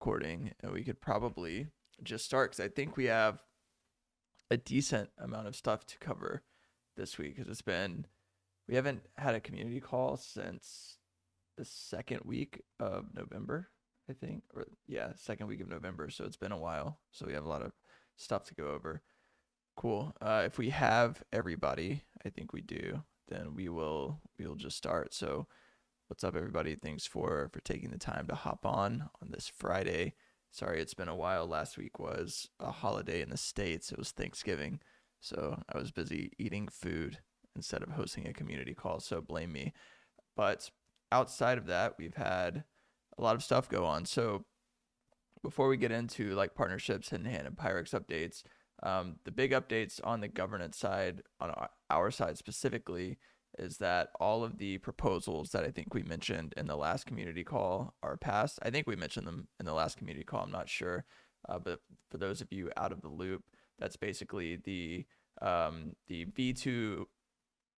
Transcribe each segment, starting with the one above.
recording, and we could probably just start because I think we have a decent amount of stuff to cover this week because we haven't had a community call since the second week of November, I think, or yeah, second week of November. So it's been a while. So we have a lot of stuff to go over. Cool. If we have everybody, I think we do, then we'll just start. So what's up, everybody? Thanks for taking the time to hop on this Friday. Sorry, it's been a while. Last week was a holiday in the States. It was Thanksgiving. So I was busy eating food instead of hosting a community call. So blame me. But outside of that, we've had a lot of stuff go on. So before we get into like partnerships and Hand and Pirex updates, the big updates on the governance side, on our side specifically, is that all of the proposals that I think we mentioned in the last community call are passed. I think we mentioned them in the last community call. I'm not sure. But for those of you out of the loop, that's basically the V2,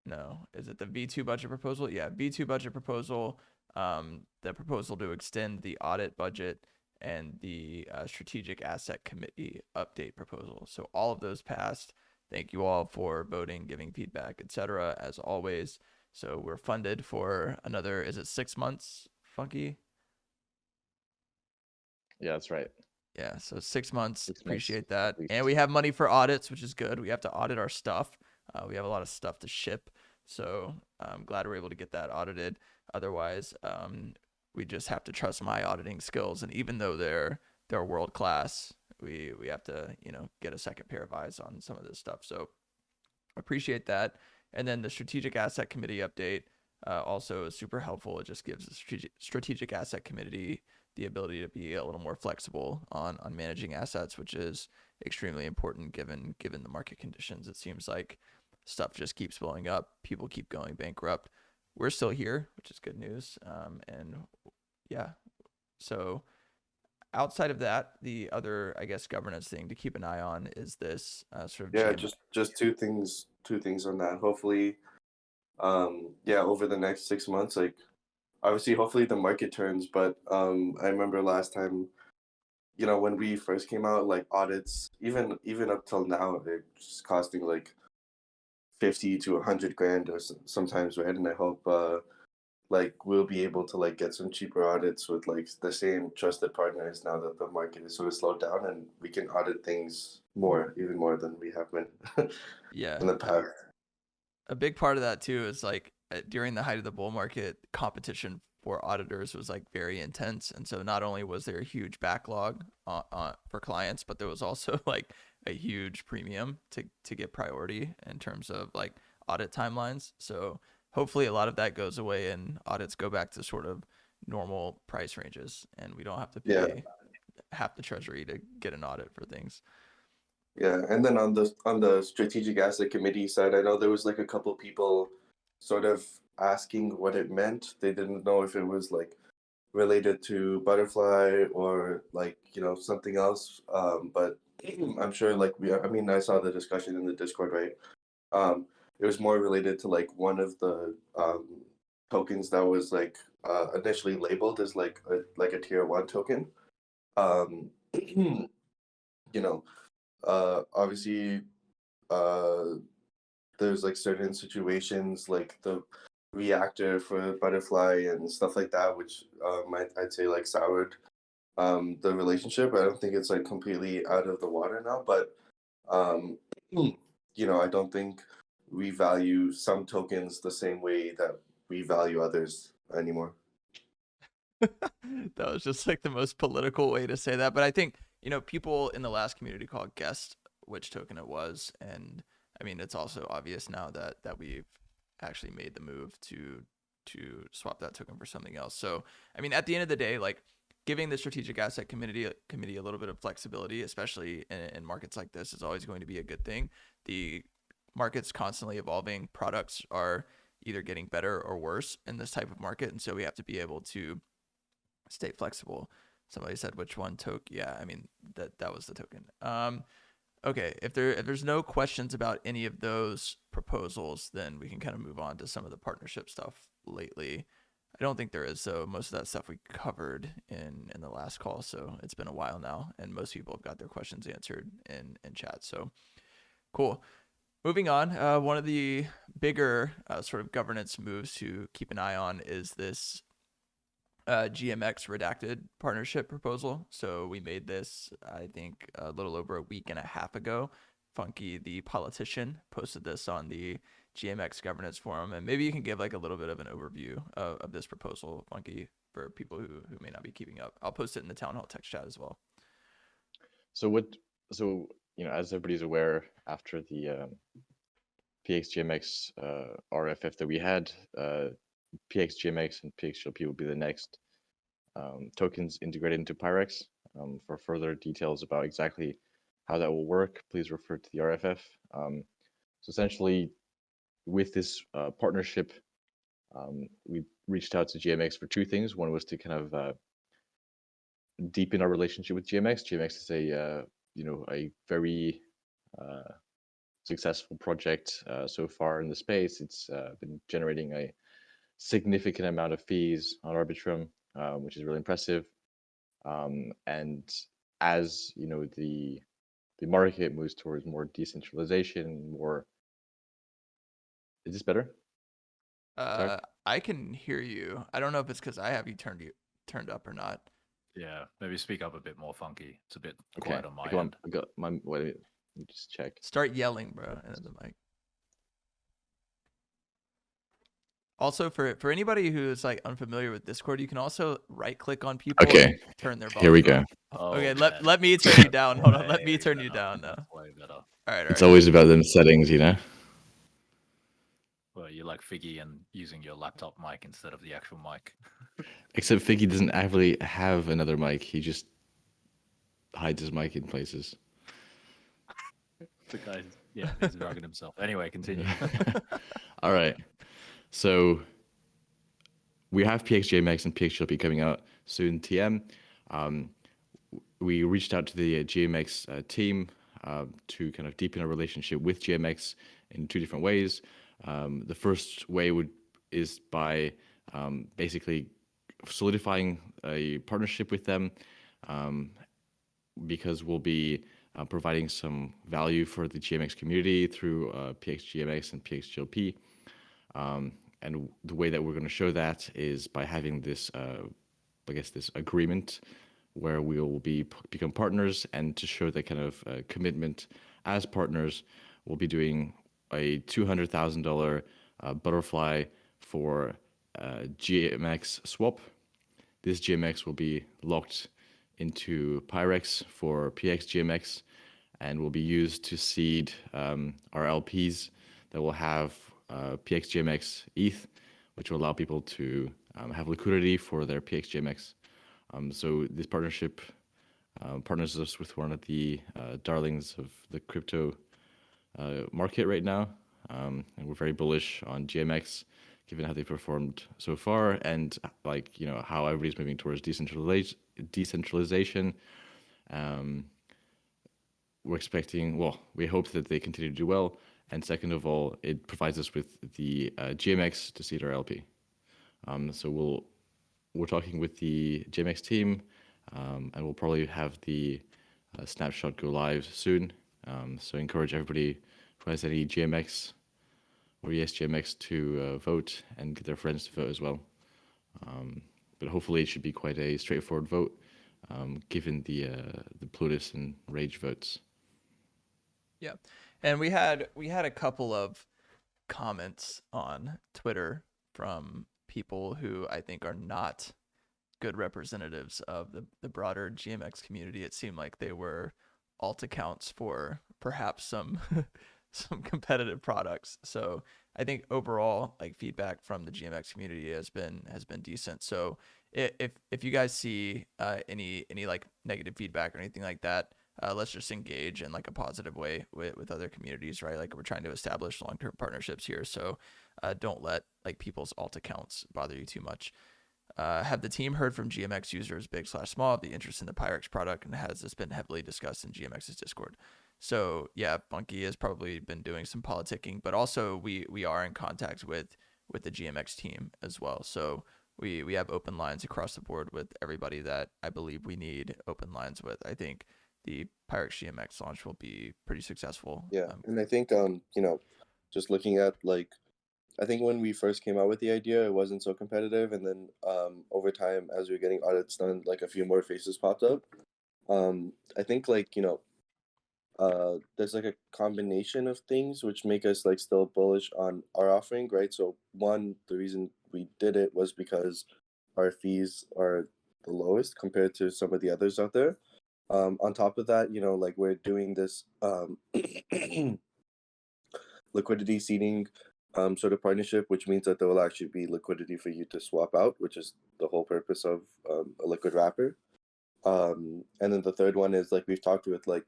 no, is it the V2 budget proposal? Yeah, V2 budget proposal, the proposal to extend the audit budget, and the strategic asset committee update proposal. So all of those passed. Thank you all for voting, giving feedback, etc. as always. So we're funded for another, is it 6 months, Funky? Yeah, that's right. Yeah, so 6 months. 6 months, Appreciate that. at least. And we have money for audits, which is good. We have to audit our stuff. We have a lot of stuff to ship. So I'm glad we're able to get that audited. Otherwise, we just have to trust my auditing skills. And even though they're world class, we have to, get a second pair of eyes on some of this stuff. So appreciate that. And then the strategic asset committee update also is super helpful. It just gives the strategic asset committee the ability to be a little more flexible on managing assets, which is extremely important given the market conditions. It seems like stuff just keeps blowing up. People keep going bankrupt. We're still here, which is good news. And yeah, so outside of that, the other, I guess, governance thing to keep an eye on is this sort of just two things on that. Hopefully, over the next 6 months, like obviously, hopefully the market turns. But I remember last time, when we first came out, like audits, even up till now, they're just costing like 50 to 100 grand or sometimes, right? And I hope like we'll be able to like get some cheaper audits with like the same trusted partners now that the market is sort of slowed down, and we can audit things even more than we have been in the past. A big part of that too is like during the height of the bull market, competition for auditors was like very intense, and so not only was there a huge backlog for clients, but there was also like a huge premium to get priority in terms of like audit timelines. So hopefully a lot of that goes away and audits go back to sort of normal price ranges, and we don't have to pay half the treasury to get an audit for things. Yeah, and then on the strategic asset committee side, I know there was like a couple people sort of asking what it meant. They didn't know if it was like related to BTRFLY or like something else. But I'm sure like I saw the discussion in the Discord, right? It was more related to like one of the tokens that was like initially labeled as like a tier 1 token. Obviously, there's like certain situations like the reactor for BTRFLY and stuff like that, which I'd say like soured the relationship. I don't think it's like completely out of the water now, but I don't think we value some tokens the same way that we value others anymore. That was just like the most political way to say that, but I think people in the last community call guessed which token it was, and I mean it's also obvious now that we've actually made the move to swap that token for something else. So I mean at the end of the day, like giving the strategic asset committee a little bit of flexibility, especially in markets like this, is always going to be a good thing. The market's constantly evolving. Products are either getting better or worse in this type of market, and so we have to be able to stay flexible. Somebody said which one token? Yeah, I mean that was the token. Okay, if there's no questions about any of those proposals, then we can kind of move on to some of the partnership stuff lately. I don't think there is. So most of that stuff we covered in the last call. So it's been a while now, and most people have got their questions answered in chat. So cool. Moving on, one of the bigger sort of governance moves to keep an eye on is this GMX redacted partnership proposal. So we made this, I think, a little over a week and a half ago. Funky, the politician, posted this on the GMX governance forum, and maybe you can give like a little bit of an overview of this proposal, Funky, for people who may not be keeping up. I'll post it in the town hall text chat as well. So as everybody's aware, after the PXGMX RFF that we had, PXGMX and PXGLP will be the next tokens integrated into Pirex. For further details about exactly how that will work, please refer to the RFF. So essentially, with this partnership, we reached out to GMX for two things. One was to kind of deepen our relationship with GMX. GMX is a very successful project so far in the space. It's been generating a significant amount of fees on Arbitrum, which is really impressive. And as the market moves towards more decentralization, more. Is this better? I can hear you. I don't know if it's because I have you turned up or not. Yeah, maybe speak up a bit more, Funky. It's a bit Okay. quiet on my Come on, end. I got my. Wait, let me just check. Start yelling, bro, into the mic. Also, for anybody who's like unfamiliar with Discord, you can also right click on people and turn their volume. Here we go. Oh, Okay, man. let me turn you down. Hold on, let Way me turn you better. down now. Way better. All right. It's always about them settings, Well, you like Figgy and using your laptop mic instead of the actual mic. Except Figgy doesn't actually have another mic. He just hides his mic in places. The guy, he's rugged himself. Anyway, continue. All right. So we have PXGMX and PXGLP coming out soon, TM. We reached out to the GMX team to kind of deepen our relationship with GMX in two different ways. The first way is by basically solidifying a partnership with them, because we'll be providing some value for the GMX community through PXGMX and PXGLP. And the way that we're going to show that is by having this, this agreement where we will become partners, and to show that kind of commitment as partners, we'll be doing a $200,000 butterfly for GMX swap. This GMX will be locked into Pirex for PXGMX and will be used to seed our LPs that will have PXGMX ETH, which will allow people to have liquidity for their PXGMX. So this partnership partners us with one of the darlings of the crypto market right now, and we're very bullish on GMX, given how they performed so far, and how everybody's moving towards decentralization. We hope that they continue to do well, and second of all, it provides us with the GMX to seed our LP. So we're talking with the GMX team, and we'll probably have the snapshot go live soon. So I encourage everybody who has any GMX or ESGMX to vote, and get their friends to vote as well. But hopefully it should be quite a straightforward vote, given the Plutus and Rage votes. Yeah, and we had a couple of comments on Twitter from people who I think are not good representatives of the broader GMX community. It seemed like they were alt accounts for perhaps some some competitive products. So I think overall, like, feedback from the GMX community has been decent. So if you guys see any like negative feedback or anything like that, let's just engage in like a positive way with other communities, right? Like, we're trying to establish long-term partnerships here. So don't let like people's alt accounts bother you too much. Have the team heard from GMX users, big/small, of the interest in the Pirex product, and has this been heavily discussed in GMX's Discord? So yeah, Funky has probably been doing some politicking, but also we are in contact with the GMX team as well. So we have open lines across the board with everybody that I believe we need open lines with. I think the Pyrex GMX launch will be pretty successful. Yeah, and I think just looking at like, I think when we first came out with the idea, it wasn't so competitive, and then over time, as we were getting audits done, like a few more faces popped up. I think like there's like a combination of things which make us like still bullish on our offering, right? So one, the reason we did it was because our fees are the lowest compared to some of the others out there. On top of that, like we're doing this liquidity seeding sort of partnership, which means that there will actually be liquidity for you to swap out, which is the whole purpose of a liquid wrapper. And then the third one is like we've talked with like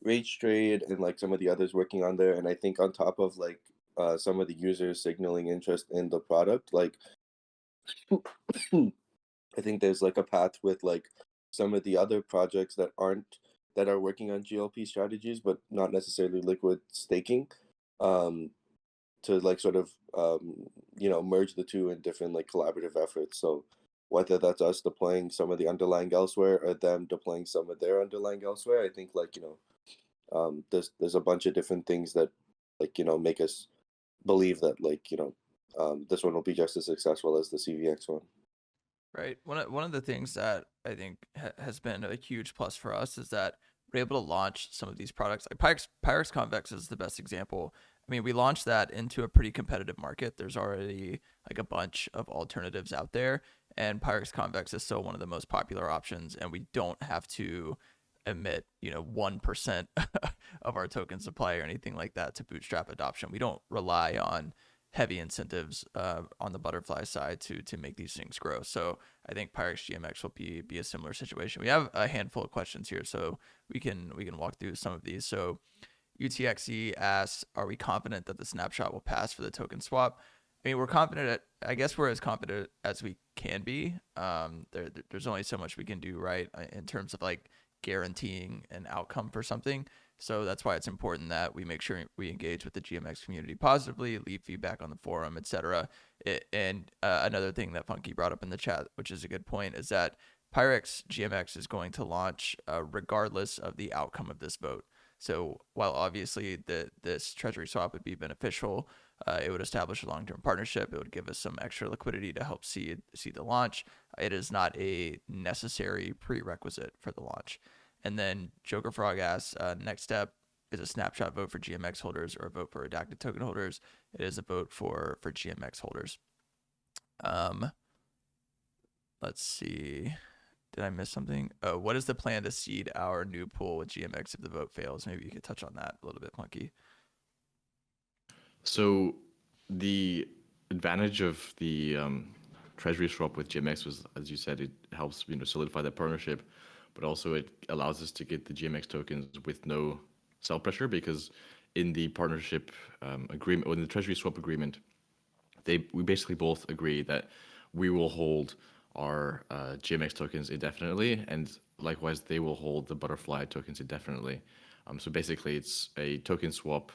Rage Trade and like some of the others working on there, and I think on top of like some of the users signaling interest in the product, like I think there's like a path with like some of the other projects that are working on GLP strategies but not necessarily liquid staking, to like sort of merge the two in different like collaborative efforts. So whether that's us deploying some of the underlying elsewhere or them deploying some of their underlying elsewhere, I think like there's a bunch of different things that like make us believe that like this one will be just as successful as the CVX one. Right. One of the things that I think has been a huge plus for us is that we're able to launch some of these products. Like Pyrex Convex is the best example. I mean, we launched that into a pretty competitive market. There's already like a bunch of alternatives out there, and Pyrex Convex is still one of the most popular options, and we don't have to emit 1% of our token supply or anything like that to bootstrap adoption. We don't rely on heavy incentives on the BTRFLY side to make these things grow. So I think Pyrex GMX will be a similar situation. We have a handful of questions here, so we can walk through some of these. So UTXE asks, are we confident that the snapshot will pass for the token swap? I mean, we're confident. I guess we're as confident as we can be. There's only so much we can do, right, in terms of like guaranteeing an outcome for something. So that's why it's important that we make sure we engage with the GMX community positively, leave feedback on the forum, etc. And another thing that Funky brought up in the chat, which is a good point, is that Pyrex GMX is going to launch regardless of the outcome of this vote. So while obviously this treasury swap would be beneficial, it would establish a long-term partnership. It would give us some extra liquidity to help seed the launch. It is not a necessary prerequisite for the launch. And then Joker Frog asks, next step is a snapshot vote for GMX holders or a vote for redacted token holders. It is a vote for GMX holders. Let's see. Did I miss something? Oh, what is the plan to seed our new pool with GMX if the vote fails? Maybe you could touch on that a little bit, Funky. So the advantage of the treasury swap with GMX was, as you said, it helps solidify that partnership, but also it allows us to get the GMX tokens with no sell pressure, because in the partnership agreement, or in the treasury swap agreement, we basically both agree that we will hold our GMX tokens indefinitely, and likewise they will hold the BTRFLY tokens indefinitely. So basically it's a token swap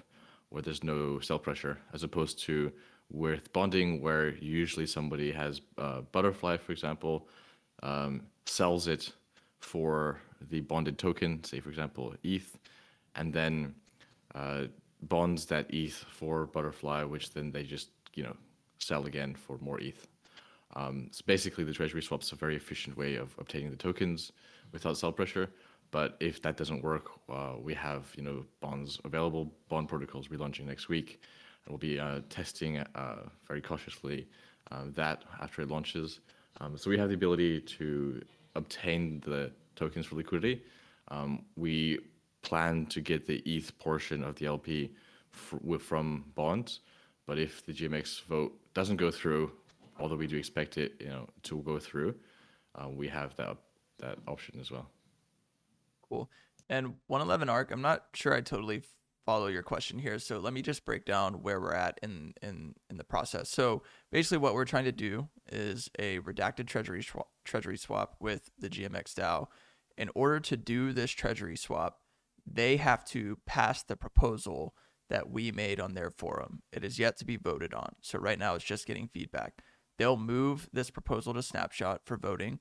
where there's no sell pressure, as opposed to with bonding, where usually somebody has BTRFLY, for example, sells it for the bonded token, say for example ETH, and then bonds that ETH for BTRFLY, which then they just sell again for more ETH. So basically the treasury swap is a very efficient way of obtaining the tokens without sell pressure. But if that doesn't work, we have bonds available, bond protocols relaunching next week, and we'll be testing very cautiously that after it launches. So we have the ability to obtain the tokens for liquidity. We plan to get the ETH portion of the LP from bonds, but if the GMX vote doesn't go through, although we do expect it to go through, we have that option as well. Cool. And 111 ARC, I'm not sure I totally follow your question here, so let me just break down where we're at in the process. So basically what we're trying to do is a redacted treasury swap with the GMX DAO. In order to do this treasury swap, they have to pass the proposal that we made on their forum. It is yet to be voted on. So right now it's just getting feedback. they'll move this proposal to snapshot for voting.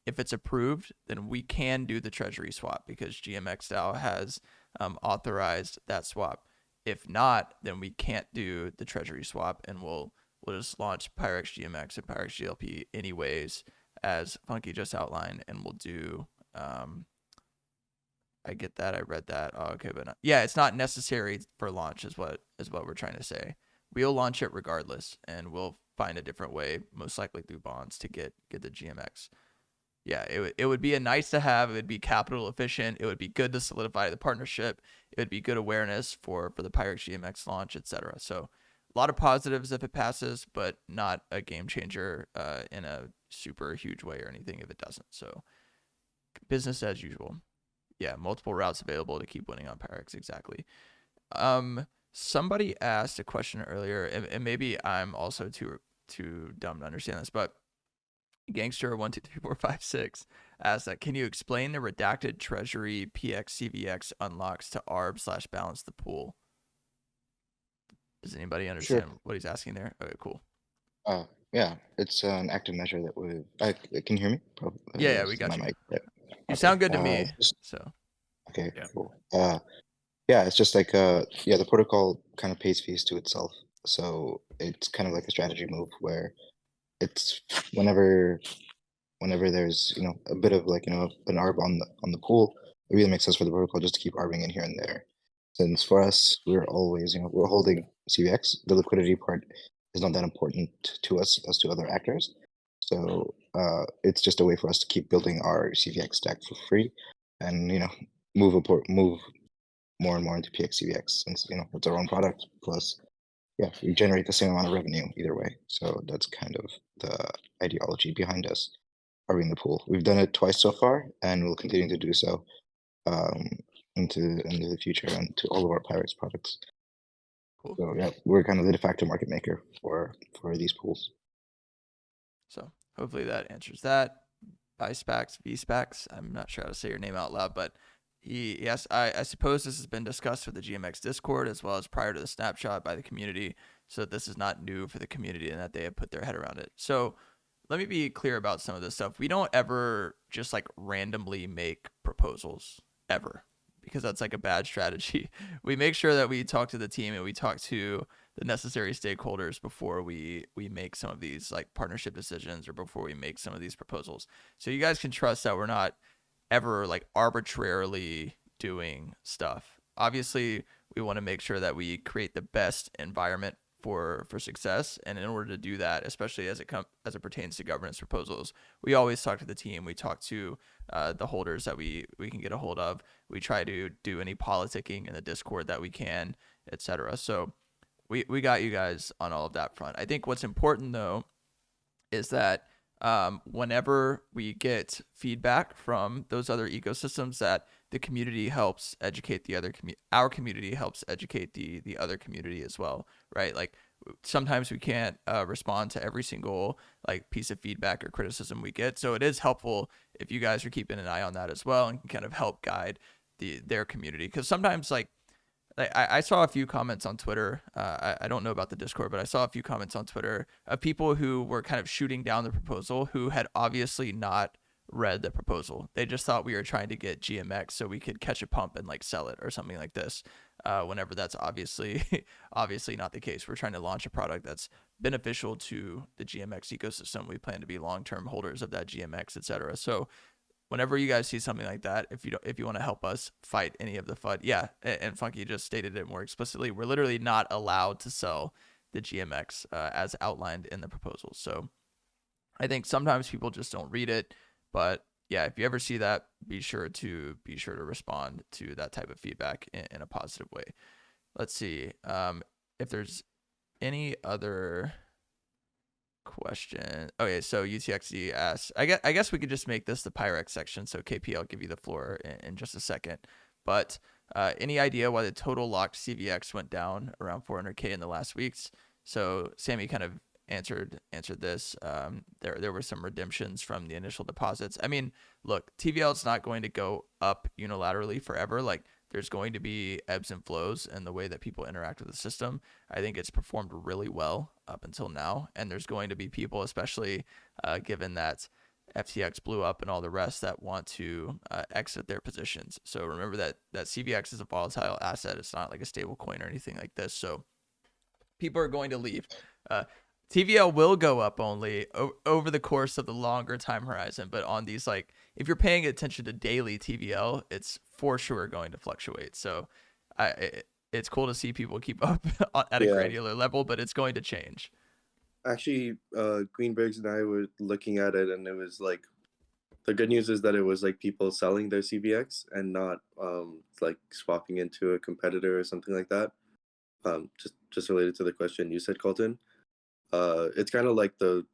If it's approved, then we can do the treasury swap because GMX DAO has authorized that swap. If not, then we can't do the treasury swap, and we'll just launch Pirex GMX and Pirex GLP anyways, as Funky just outlined, and we'll do. I get that. I read that. Oh, okay, but yeah, it's not necessary for launch, is what we're trying to say. We'll launch it regardless, and we'll find a different way, most likely through bonds, to get the GMX. Yeah, it would be a nice to have. It would be capital efficient. It would be good to solidify the partnership. It would be good awareness for the Pirex GMX launch, etc. So a lot of positives if it passes, but not a game changer in a super huge way or anything if it doesn't. So business as usual. Yeah, multiple routes available to keep winning on Pirex. Exactly. Somebody asked a question earlier, and maybe I'm also too dumb to understand this, but Gangster123456 asked that, can you explain the redacted treasury PX CVX unlocks to ARB/balance the pool? Does anybody understand what he's asking there? Okay, cool. Yeah, it's an active measure that would. Can you hear me? Probably, yeah, we got you. Mic. You sound good to me. So. Okay, Yeah. cool. Yeah, it's just like the protocol kind of pays fees to itself, so it's kind of like a strategy move where it's whenever there's a bit of like an ARB on the pool, it really makes sense for the protocol just to keep ARBing in here and there. Since for us, we're always we're holding CVX. The liquidity part is not that important to us as to other actors. So it's just a way for us to keep building our CVX stack for free, and move more and more into PX CVX, since it's our own product. Plus, yeah, we generate the same amount of revenue either way. So that's kind of the ideology behind us ARBing the pool. We've done it twice so far, and we'll continue to do so into the future and to all of our Pirates products. Cool. So yeah, we're kind of the de facto market maker for these pools. So hopefully that answers that. VSPACs, I'm not sure how to say your name out loud, but yes, I suppose this has been discussed with the GMX Discord as well as prior to the snapshot by the community, so that this is not new for the community and that they have put their head around it. So let me be clear about some of this stuff. We don't ever just like randomly make proposals ever, because that's like a bad strategy. We make sure that we talk to the team and we talk to the necessary stakeholders before we make some of these like partnership decisions or before we make some of these proposals. So you guys can trust that we're not ever like arbitrarily doing stuff. Obviously, we want to make sure that we create the best environment for success, and in order to do that, especially as it pertains to governance proposals, we always talk to the team. We talk to the holders that we can get a hold of. We try to do any politicking in the Discord that we can, etc. So we got you guys on all of that front. I think what's important though is that whenever we get feedback from those other ecosystems, that the community helps educate the other our community helps educate the other community as well, right? Like sometimes we can't respond to every single like piece of feedback or criticism we get, so it is helpful if you guys are keeping an eye on that as well and can kind of help guide their community, because sometimes like I saw a few comments on Twitter. I don't know about the Discord, but I saw a few comments on Twitter of people who were kind of shooting down the proposal who had obviously not read the proposal. They just thought we were trying to get GMX so we could catch a pump and like sell it or something like this. Whenever that's obviously not the case. We're trying to launch a product that's beneficial to the GMX ecosystem. We plan to be long-term holders of that GMX, etc. So whenever you guys see something like that, if you want to help us fight any of the FUD, yeah, and Funky just stated it more explicitly, we're literally not allowed to sell the GMX as outlined in the proposal. So I think sometimes people just don't read it, but yeah, if you ever see that, be sure to respond to that type of feedback in a positive way. Let's see if there's any other question. Okay, so UTXD asks, I guess we could just make this the Pyrex section. So KP, I'll give you the floor in just a second. But any idea why the total locked CVX went down around 400K in the last weeks? So Sammy kind of answered this. There were some redemptions from the initial deposits. I mean, look, TVL is not going to go up unilaterally forever. Like there's going to be ebbs and flows in the way that people interact with the system. I think it's performed really well up until now, and there's going to be people, especially given that FTX blew up and all the rest, that want to exit their positions. So remember that CVX is a volatile asset. It's not like a stable coin or anything like this. So people are going to leave. TVL will go up only over the course of the longer time horizon, but on these, like, if you're paying attention to daily TVL, it's for sure going to fluctuate. So it's cool to see people keep up at a granular level, but it's going to change. Actually, Greenbergs and I were looking at it, and it was like, the good news is that it was like people selling their CVX and not like swapping into a competitor or something like that. Just related to the question you said, Colton. It's kind of like the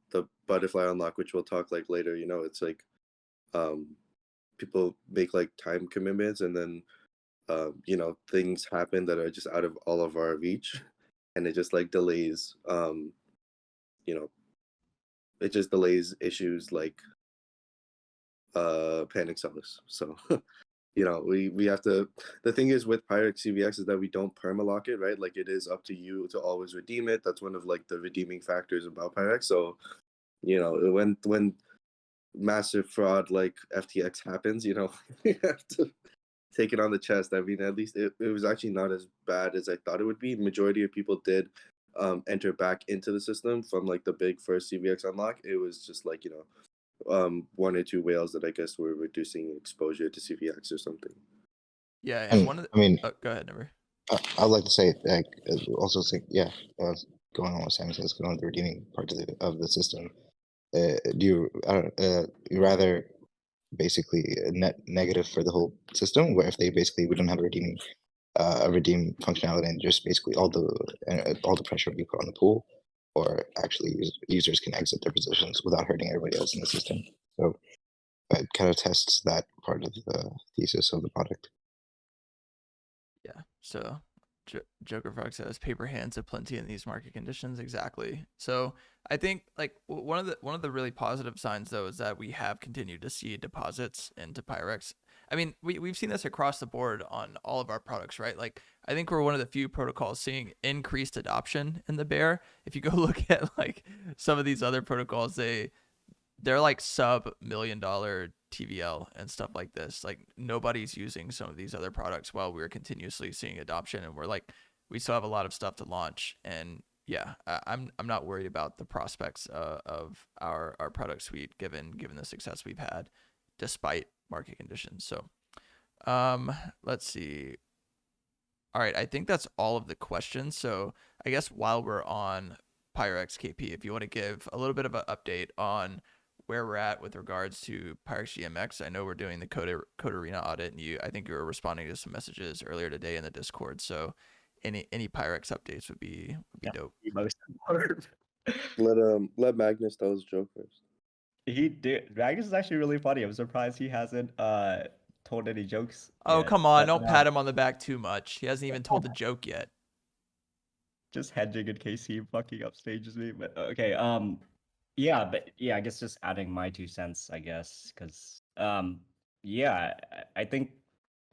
butterfly unlock, which we'll talk like later. You know, it's like people make like time commitments, and then you know, things happen that are just out of all of our reach, and it just like delays you know, it just delays issues like panic sellers. So you know, we have to, the thing is with Pyrex CVX is that we don't permalock it, right? Like, it is up to you to always redeem it. That's one of like the redeeming factors about Pyrex. So, you know, when massive fraud like FTX happens, you know, we have to take it on the chest. I mean, at least it was actually not as bad as I thought it would be. Majority of people did enter back into the system from like the big first CVX unlock. It was just like, you know, one or two whales that I guess were reducing exposure to CVX or something. Yeah, and one of the, I mean, go ahead, Never. I'd like to say, like, also say, going on what Sam says, going on the redeeming part of the system. Do you rather basically net negative for the whole system, where if they basically we don't have a redeem functionality, and just basically all the pressure will be put on the pool, or actually users can exit their positions without hurting everybody else in the system. So it kind of tests that part of the thesis of the product. Yeah. So Joker Frog says paper hands aplenty in these market conditions. Exactly. So I think like one of the really positive signs though is that we have continued to see deposits into Pyrex. I mean, we've seen this across the board on all of our products, right? Like, I think we're one of the few protocols seeing increased adoption in the bear. If you go look at like some of these other protocols, they're like sub $1 million TVL and stuff like this. Like, nobody's using some of these other products while we're continuously seeing adoption, and we still have a lot of stuff to launch. And yeah, I'm not worried about the prospects of our product suite given the success we've had despite market conditions. So let's see. All right, I think that's all of the questions. So I guess while we're on Pyrex KP, if you want to give a little bit of an update on where we're at with regards to Pyrex GMX. I know we're doing the Code Arena audit, and I think you were responding to some messages earlier today in the Discord. So any Pyrex updates would be dope. Most important. Let Magnus tell his joke first. Magnus is actually really funny. I'm surprised he hasn't told any jokes. Oh, yet. come on, But, don't pat him on the back too much. He hasn't even told the joke yet. Just hedging in case he fucking upstages me. But okay, yeah, but yeah, I guess just adding my 2 cents, I guess, because yeah, I think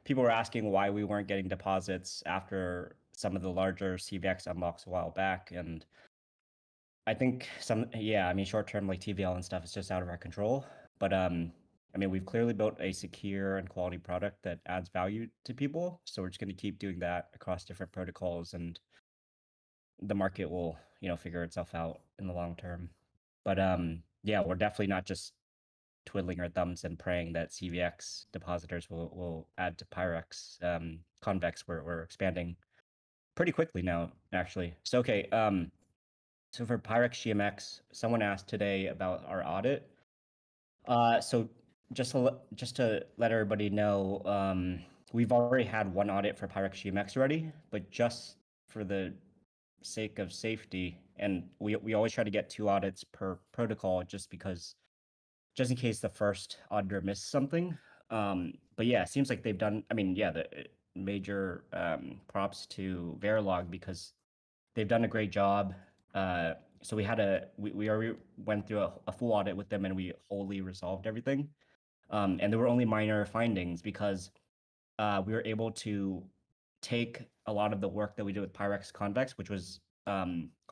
people were asking why we weren't getting deposits after some of the larger CVX unlocks a while back, and I think I mean, short term like TVL and stuff is just out of our control. But I mean, we've clearly built a secure and quality product that adds value to people, so we're just going to keep doing that across different protocols, and the market will, you know, figure itself out in the long term. But yeah, we're definitely not just twiddling our thumbs and praying that CVX depositors will add to Pyrex. Convex, we're expanding pretty quickly now, actually. So okay, so for Pyrex GMX, someone asked today about our audit. So just to let everybody know, we've already had one audit for Pyrex GMX already, but just for the sake of safety, and we always try to get 2 audits per protocol just in case the first auditor missed something. But yeah, it seems like they've done, I mean, yeah, the major props to Verilog because they've done a great job. So we already went through a full audit with them, and we wholly resolved everything. And there were only minor findings because we were able to take a lot of the work that we did with Pirex Convex, which was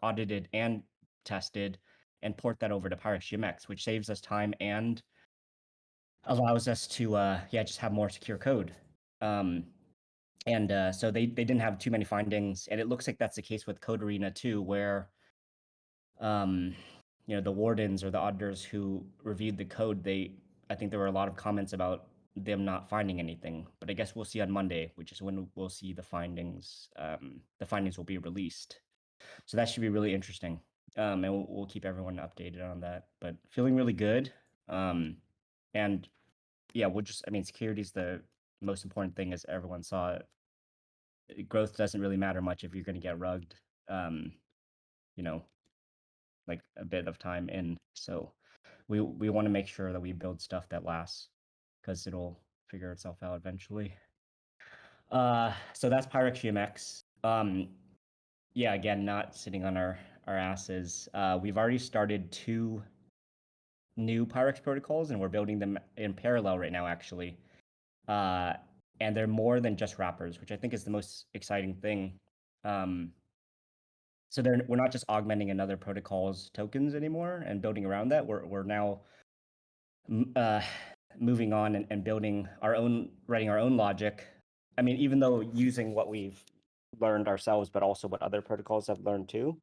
audited and tested, and port that over to Pirex GMX, which saves us time and allows us to just have more secure code. So they didn't have too many findings, and it looks like that's the case with Code Arena too, where the wardens or the auditors who reviewed the code, I think there were a lot of comments about them not finding anything. But I guess we'll see on Monday, which is when we'll see the findings. The findings will be released, so that should be really interesting. And we'll keep everyone updated on that. But feeling really good. And yeah, security is the most important thing, as everyone saw. Growth doesn't really matter much if you're going to get rugged, like a bit of time in. So we want to make sure that we build stuff that lasts, because it'll figure itself out eventually. So that's Pirex GMX. Yeah, again, not sitting on our asses. We've already started 2 new Pirex protocols, and we're building them in parallel right now, actually. And they're more than just wrappers, which I think is the most exciting thing. So we're not just augmenting another protocol's tokens anymore and building around that. We're now moving on and building writing our own logic. I mean, even though using what we've learned ourselves, but also what other protocols have learned too.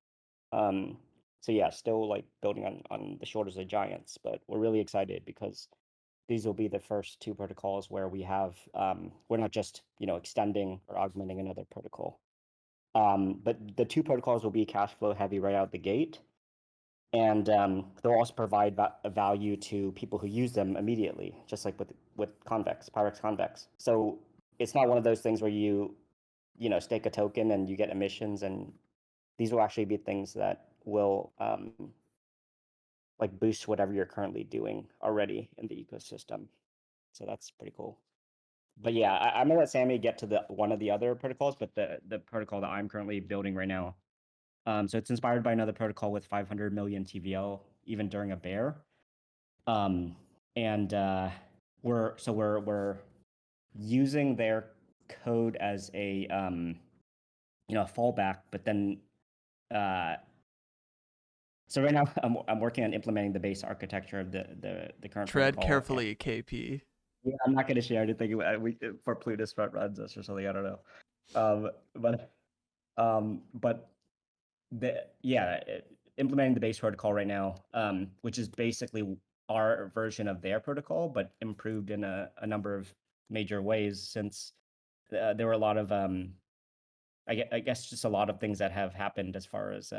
So yeah, still like building on the shoulders of giants, but we're really excited because these will be the first 2 protocols where we have we're not just extending or augmenting another protocol. But the 2 protocols will be cash flow heavy right out the gate, and they'll also provide value to people who use them immediately, just like with Convex, Pirex Convex. So it's not one of those things where you stake a token and you get emissions, and these will actually be things that will like boost whatever you're currently doing already in the ecosystem. So that's pretty cool. But yeah, I'm gonna let Sammy get to one of the other protocols, but the protocol that I'm currently building right now. So it's inspired by another protocol with 500 million TVL, even during a bear. We're using their code as a fallback, but then so right now I'm working on implementing the base architecture of the current Tread protocol. carefully, KP. Yeah, I'm not going to share anything for Plutus front runs us or something. I don't know. But implementing the base protocol right now, which is basically our version of their protocol, but improved in a number of major ways, since there were a lot of I guess just a lot of things that have happened as far as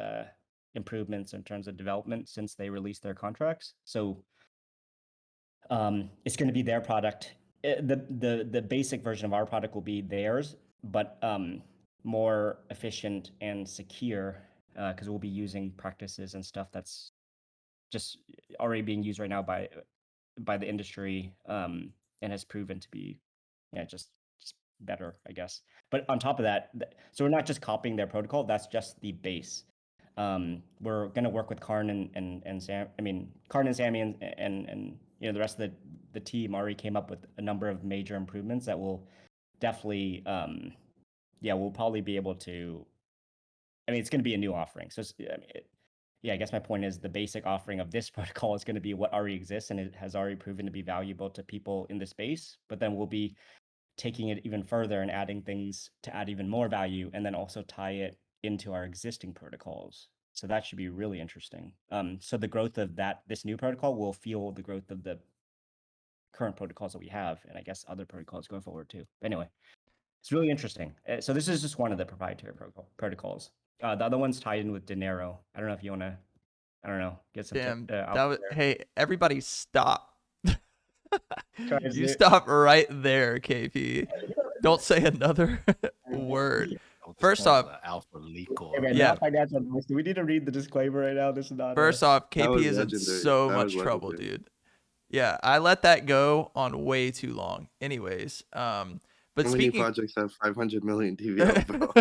improvements in terms of development since they released their contracts. So it's going to be their product. The basic version of our product will be theirs, but more efficient and secure, because we'll be using practices and stuff that's just already being used right now by the industry, and has proven to be just better, I guess. But on top of that, so we're not just copying their protocol. That's just the base. We're going to work with Karn and Sam. I mean, Karn and Sammy and the rest of the team already came up with a number of major improvements that will definitely we'll probably be able to. I mean, it's going to be a new offering. So I guess my point is the basic offering of this protocol is going to be what already exists, and it has already proven to be valuable to people in the space. But then we'll be taking it even further and adding things to add even more value, and then also tie it into our existing protocols. So that should be really interesting. So the growth of this new protocol will fuel the growth of the current protocols that we have, and I guess other protocols going forward too. But anyway, it's really interesting. So this is just one of the proprietary protocols. The other one's tied in with Dinero. I don't know if you want to, get some. Damn, hey, everybody stop. You zoom. stop right there, KP. Don't say another word. First off, Alpha Leakor. Yeah. Financial advice. Do we need to read the disclaimer right now? This is not. First off, That KP was is in legendary. so That much was trouble, legendary. dude. Yeah, I let that go on way too long. Anyways, but How many speaking projects have 500 million TVL, bro?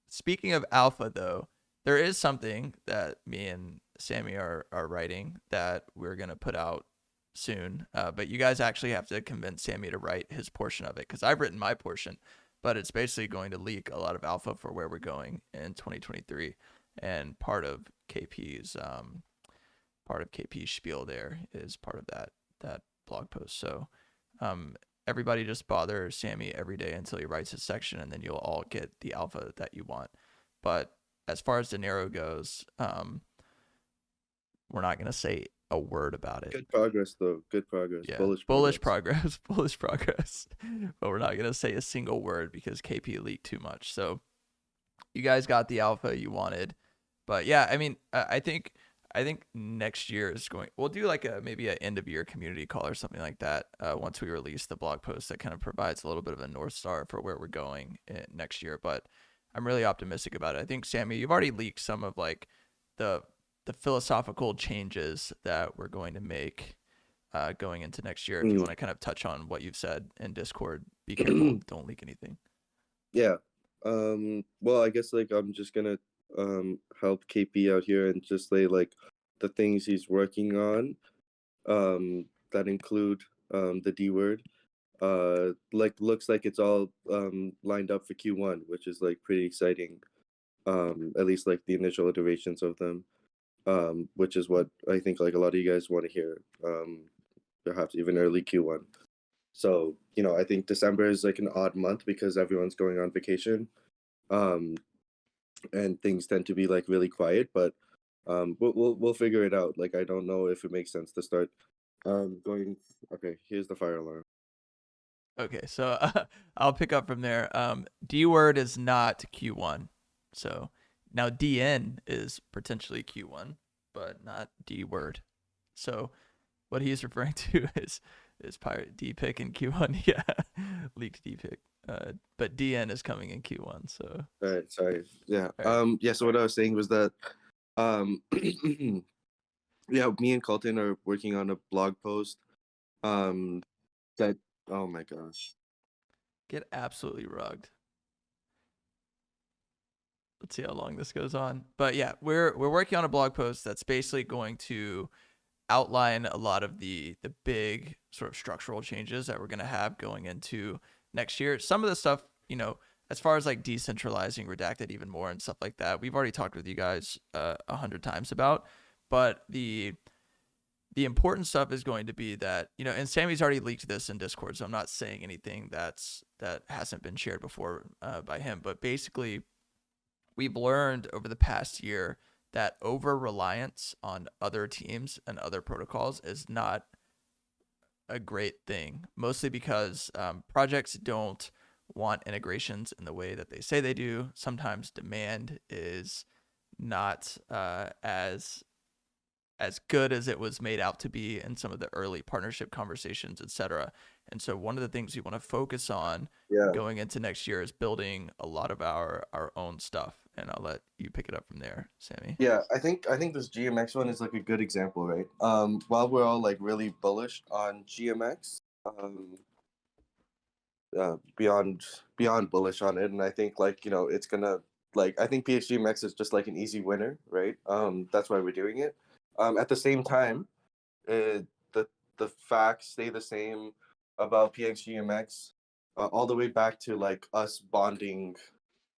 speaking of alpha though, there is something that me and Sammy are writing that we're gonna put out soon. But you guys actually have to convince Sammy to write his portion of it, because I've written my portion, but it's basically going to leak a lot of alpha for where we're going in 2023. And part of KP's spiel there is part of that blog post. So everybody just bother Sammy every day until he writes his section, and then you'll all get the alpha that you want. But as far as dinero goes, we're not going to say a word about it. Good progress, though. Good progress. Yeah, Bullish progress. bullish progress. But we're not going to say a single word because KP leaked too much. So you guys got the alpha you wanted. But yeah, I mean, I think next year is we'll do like maybe an end of year community call or something like that once we release the blog post that kind of provides a little bit of a North Star for where we're going next year. But I'm really optimistic about it. I think, Sammy, you've already leaked some of like the philosophical changes that we're going to make going into next year. If you want to kind of touch on what you've said in Discord, be careful, don't leak anything. Yeah. Well, I guess like I'm just gonna help KP out here and just say like the things he's working on that include the D word. Like looks like it's all lined up for Q1, which is like pretty exciting. At least like the initial iterations of them. Which is what I think like a lot of you guys want to hear, perhaps even early Q1. So, you know, I think December is like an odd month because everyone's going on vacation, and things tend to be like really quiet. But we'll figure it out. Like I don't know if it makes sense to start going. Okay, here's the fire alarm. Okay, so I'll pick up from there. D word is not Q1, so. Now DN is potentially Q1, but not D word. So what he's referring to is pirate D pick in Q1. Yeah, leaked D pick. But DN is coming in Q1. So. All right, sorry. Yeah. Right. Yeah. So what I was saying was that, yeah, me and Colton are working on a blog post. That. Oh my gosh. Get absolutely rugged. Let's see how long this goes on. But yeah, we're working on a blog post that's basically going to outline a lot of the big sort of structural changes that we're going to have going into next year. Some of the stuff, you know, as far as like decentralizing Redacted even more and stuff like that, we've already talked with you guys 100 times about. But the important stuff is going to be that, you know, and Sammy's already leaked this in Discord, so I'm not saying anything that hasn't been shared before by him. But basically, we've learned over the past year that over-reliance on other teams and other protocols is not a great thing, mostly because projects don't want integrations in the way that they say they do. Sometimes demand is not as good as it was made out to be in some of the early partnership conversations, etc. And so one of the things we want to focus on going into next year is building a lot of our own stuff. And I'll let you pick it up from there, Sammy. Yeah, I think this GMX one is like a good example, right? While we're all like really bullish on GMX, beyond bullish on it, and I think like, you know, it's gonna, like, I think PXGMX is just like an easy winner, right? That's why we're doing it. At the same time, the facts stay the same about PXGMX all the way back to like us bonding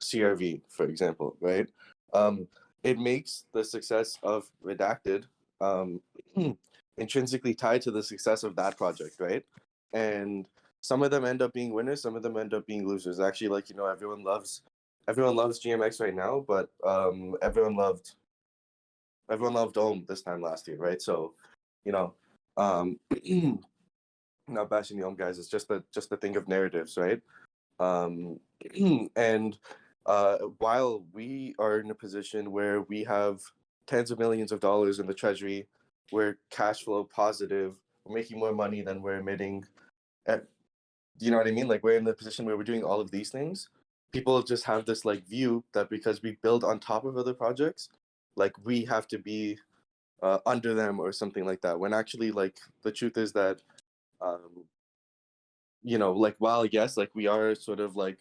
CRV, for example, right? It makes the success of Redacted intrinsically tied to the success of that project, right? And some of them end up being winners, some of them end up being losers. Actually, like, you know, everyone loves GMX right now, but everyone loved Ohm this time last year, right? So, you know, not bashing the Ohm guys, it's just the thing of narratives, right? And while we are in a position where we have tens of millions of dollars in the treasury, we're cash flow positive, we're making more money than we're emitting. You know what I mean? Like, we're in the position where we're doing all of these things. People just have this like view that because we build on top of other projects, like we have to be under them or something like that. When actually, like, the truth is that, you know, like, while yes, like we are sort of like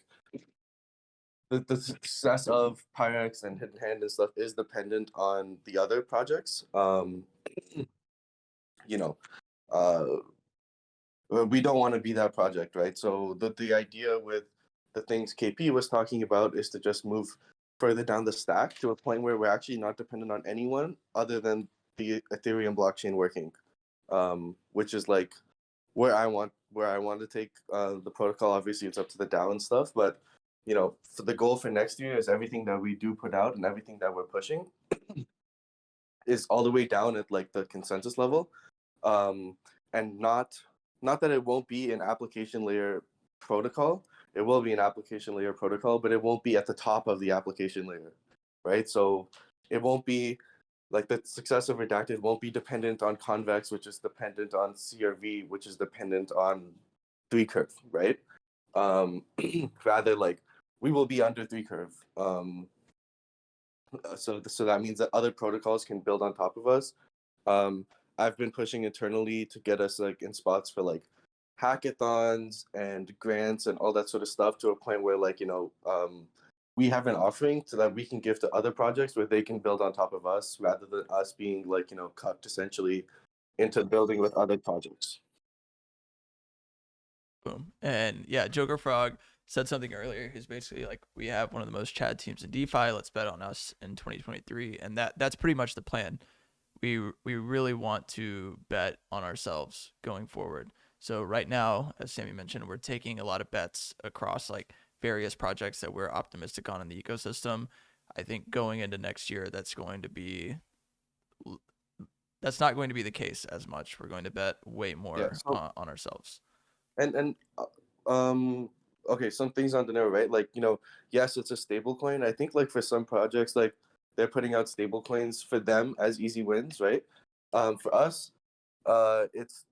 the success of Pirex and Hand and stuff is dependent on the other projects. You know, we don't want to be that project, right? So the idea with the things KP was talking about is to just move further down the stack to a point where we're actually not dependent on anyone other than the Ethereum blockchain working, which is like where I want to take the protocol. Obviously, it's up to the DAO and stuff, but you know, for the goal for next year is everything that we do put out and everything that we're pushing is all the way down at like the consensus level, and not that it won't be an application layer protocol. It will be an application layer protocol, but it won't be at the top of the application layer, right? So it won't be like the success of Redacted won't be dependent on Convex, which is dependent on CRV, which is dependent on 3curve, right? Rather, like we will be under 3curve. So that means that other protocols can build on top of us. I've been pushing internally to get us like in spots for like hackathons and grants and all that sort of stuff to a point where like, you know, we have an offering so that we can give to other projects where they can build on top of us rather than us being like, you know, cut essentially into building with other projects. Boom. And yeah, Joker Frog said something earlier. He's basically like, we have one of the most Chad teams in DeFi. Let's bet on us in 2023. And that's pretty much the plan. We really want to bet on ourselves going forward. So right now, as Sammy mentioned, we're taking a lot of bets across like various projects that we're optimistic on in the ecosystem. I think going into next year, that's not going to be the case as much. We're going to bet way more on ourselves. And okay, some things on the note, right? Like, you know, yes, it's a stable coin. I think like for some projects, like they're putting out stable coins for them as easy wins, right? For us, it's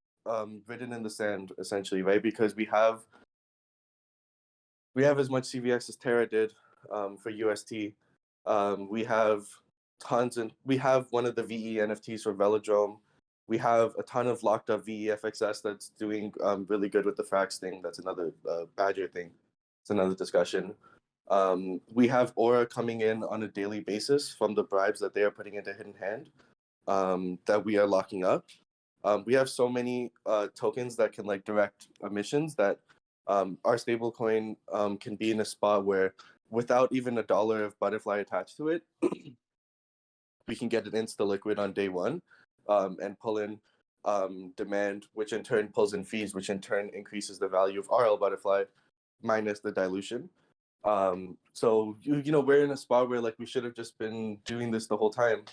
written in the sand essentially, right? Because we have as much CVX as Terra did for UST. We have tons, and we have one of the VE NFTs for Velodrome. We have a ton of locked up VEFXS that's doing really good with the Frax thing. That's another Badger thing. It's another discussion. We have Aura coming in on a daily basis from the bribes that they are putting into Hidden Hand that we are locking up. We have so many tokens that can like direct emissions that our stablecoin can be in a spot where without even $1 of Butterfly attached to it, we can get it insta liquid on day one. And pull in demand, which in turn pulls in fees, which in turn increases the value of RL Butterfly minus the dilution. So, you know, we're in a spot where like we should have just been doing this the whole time.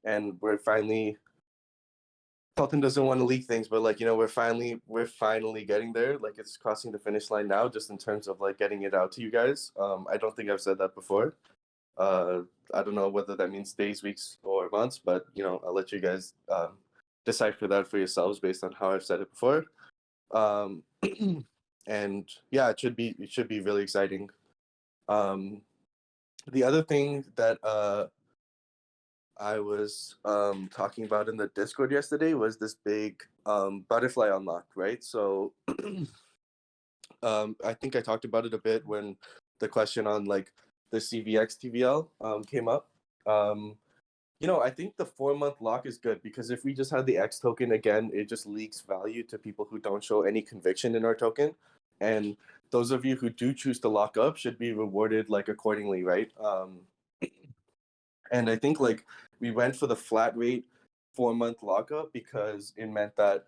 And we're finally, Sultan doesn't want to leak things, but like, you know, we're finally getting there. Like it's crossing the finish line now, just in terms of like getting it out to you guys. I don't think I've said that before. I don't know whether that means days, weeks, or months, but you know, I'll let you guys decipher that for yourselves based on how I've said it before. And yeah, it should be really exciting. The other thing that I was talking about in the Discord yesterday was this big butterfly unlock, right? So I think I talked about it a bit when the question on like the CVX TVL came up. You know, I think the 4-month lock is good because if we just had the X token again, it just leaks value to people who don't show any conviction in our token. And those of you who do choose to lock up should be rewarded like accordingly, right? And I think like we went for the flat rate 4-month lockup because it meant that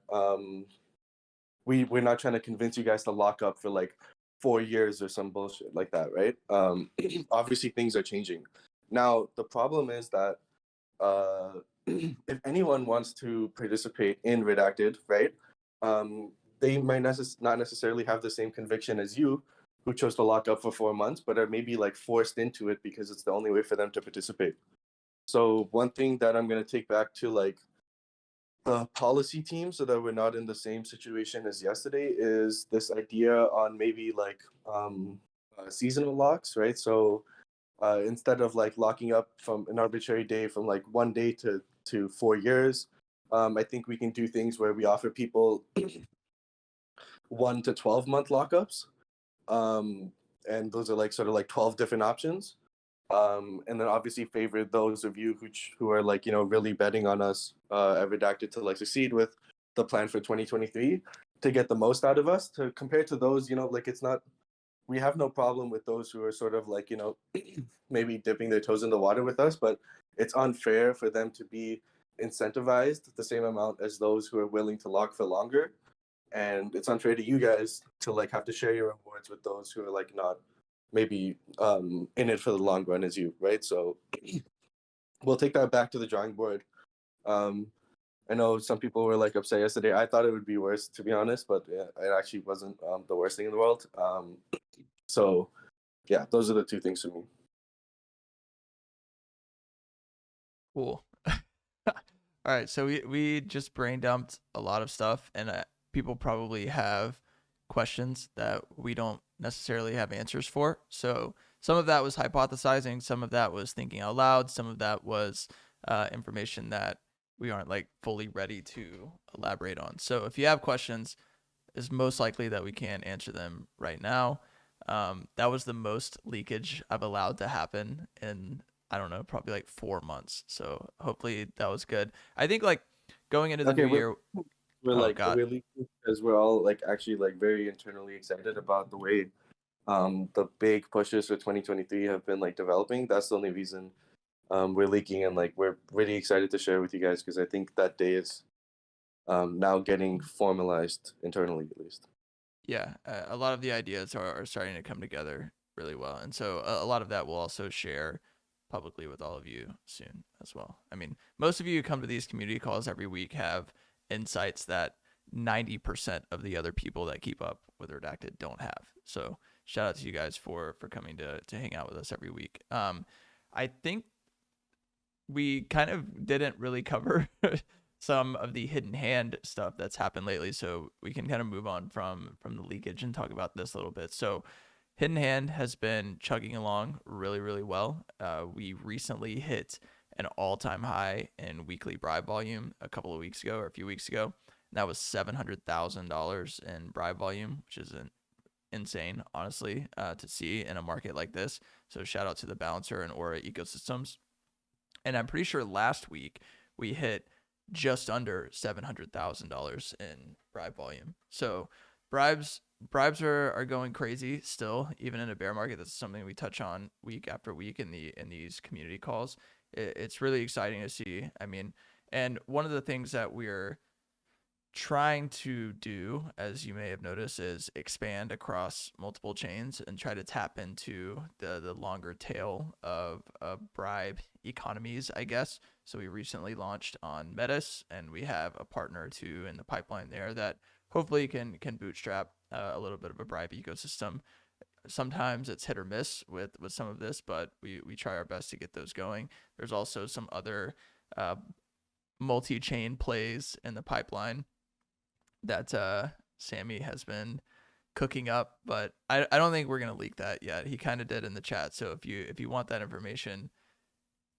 we're not trying to convince you guys to lock up for like 4 years or some bullshit like that, right? Obviously things are changing. Now the problem is that if anyone wants to participate in Redacted, right, they might not necessarily have the same conviction as you who chose to lock up for 4 months, but are maybe like forced into it because it's the only way for them to participate. So one thing that I'm going to take back to like the policy team so that we're not in the same situation as yesterday is this idea on maybe like seasonal locks, right? So instead of like locking up from an arbitrary day from like 1 day to 4 years, I think we can do things where we offer people 1 to 12 month lockups, and those are like sort of like 12 different options, and then obviously favor those of you who are like, you know, really betting on us at Redacted to like succeed with the plan for 2023 to get the most out of us. To compare to those, you know, like it's not. We have no problem with those who are sort of like, you know, maybe dipping their toes in the water with us, but it's unfair for them to be incentivized the same amount as those who are willing to lock for longer. And it's unfair to you guys to like have to share your rewards with those who are like not maybe in it for the long run as you, right? So we'll take that back to the drawing board. I know some people were like upset yesterday. I thought it would be worse, to be honest, but yeah, it actually wasn't the worst thing in the world. So yeah, those are the two things for me. Cool. All right, so we just brain dumped a lot of stuff, and people probably have questions that we don't necessarily have answers for. So some of that was hypothesizing, some of that was thinking out loud, some of that was information that we aren't like fully ready to elaborate on. So if you have questions, it's most likely that we can't answer them right now. That was the most leakage I've allowed to happen in, I don't know, probably like 4 months. So hopefully that was good. I think like going into the new year, we're oh, like God. really, because we're all like actually like very internally excited about the way the big pushes for 2023 have been like developing. That's the only reason we're leaking, and like we're really excited to share with you guys because I think that day is now getting formalized internally at least. Yeah, a lot of the ideas are starting to come together really well. And so a lot of that we'll also share publicly with all of you soon as well. I mean, most of you who come to these community calls every week have insights that 90% of the other people that keep up with Redacted don't have. So shout out to you guys for coming to hang out with us every week. I think we kind of didn't really cover some of the hidden hand stuff that's happened lately, so we can kind of move on from the leakage and talk about this a little bit. So hidden hand has been chugging along really well. We recently hit an all-time high in weekly bribe volume a couple of weeks ago, or a few weeks ago. And that was $700,000 in bribe volume, which is insane, honestly, to see in a market like this. So shout out to the Balancer and Aura ecosystems. And I'm pretty sure last week we hit just under $700,000 in bribe volume. So bribes are going crazy still, even in a bear market. That's something we touch on week after week in these community calls. It's really exciting to see. I mean, and one of the things that we're trying to do, as you may have noticed, is expand across multiple chains and try to tap into the longer tail of bribe economies, I guess. So we recently launched on Metis, and we have a partner too in the pipeline there that hopefully can bootstrap a little bit of a bribe ecosystem. Sometimes it's hit or miss with some of this, but we try our best to get those going. There's also some other multi-chain plays in the pipeline that Sammy has been cooking up, but I don't think we're gonna leak that yet. He kind of did in the chat, so if you want that information,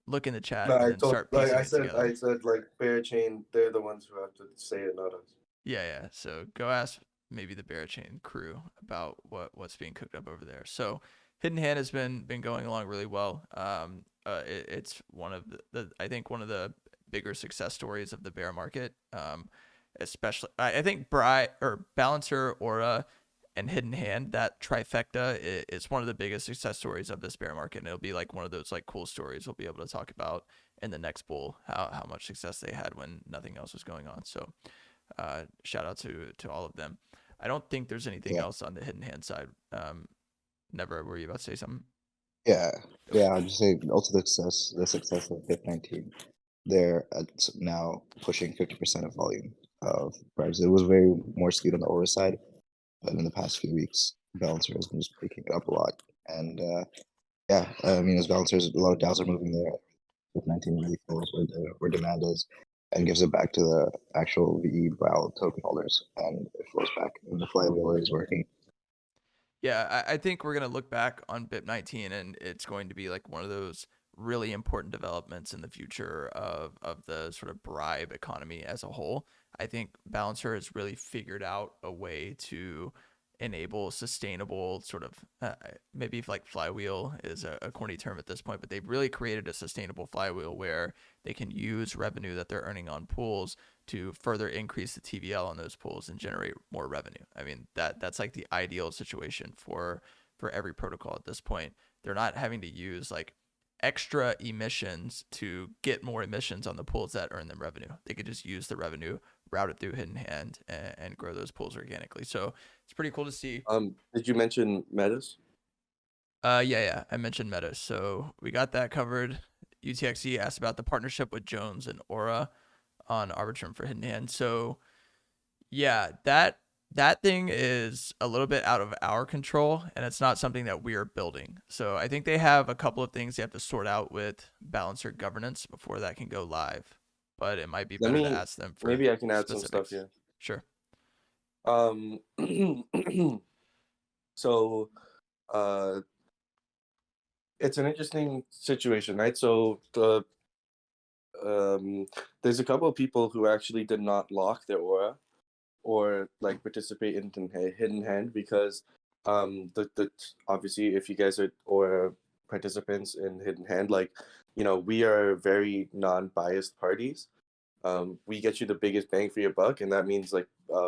look in the chat No, and then start piecing it together. I said like Bear Chain, they're the ones who have to say it, not us. Yeah. So go ask maybe the Barachain crew about what's being cooked up over there. So Hidden Hand has been going along really well. It's one of the I think one of the bigger success stories of the bear market. Especially I think Balancer, Aura, and Hidden Hand, that trifecta is one of the biggest success stories of this bear market, and it'll be like one of those like cool stories we'll be able to talk about in the next bull, how much success they had when nothing else was going on. So shout out to all of them. I don't think there's anything else on the Hidden Hand side. Never, were you about to say something? Yeah, I'll just say also the success of BIP19. They're now pushing 50% of volume of bribes. It was very more skewed on the Aura side, but in the past few weeks, Balancer has been just picking it up a lot. And I mean, as Balancers, a lot of DAOs are moving there. BIP19 really flows where demand is and gives it back to the actual VE BAL token holders, and it flows back, and the flywheel is working. Yeah, I think we're going to look back on BIP19, and it's going to be like one of those really important developments in the future of the sort of bribe economy as a whole. I think Balancer has really figured out a way to enable sustainable sort of maybe if like flywheel is a corny term at this point, but they've really created a sustainable flywheel where they can use revenue that they're earning on pools to further increase the TVL on those pools and generate more revenue. I mean, that's like the ideal situation for every protocol at this point. They're not having to use like extra emissions to get more emissions on the pools that earn them revenue. They could just use the revenue, route it through Hidden Hand, and grow those pools organically. So it's pretty cool to see. Did you mention metas? Yeah, I mentioned Meta. So we got that covered. UTXE asked about the partnership with Jones and Aura on Arbitrum for Hidden Hand. So yeah, that thing is a little bit out of our control, and it's not something that we are building. So I think they have a couple of things they have to sort out with Balancer governance before that can go live. But it might be better to ask them for Maybe I can add specifics. some stuff here. Sure. So it's an interesting situation, right? So there's a couple of people who actually did not lock their aura or like participate in Hidden Hand because the obviously if you guys are or participants in Hidden Hand, like, you know, we are very non-biased parties. We get you the biggest bang for your buck, and that means like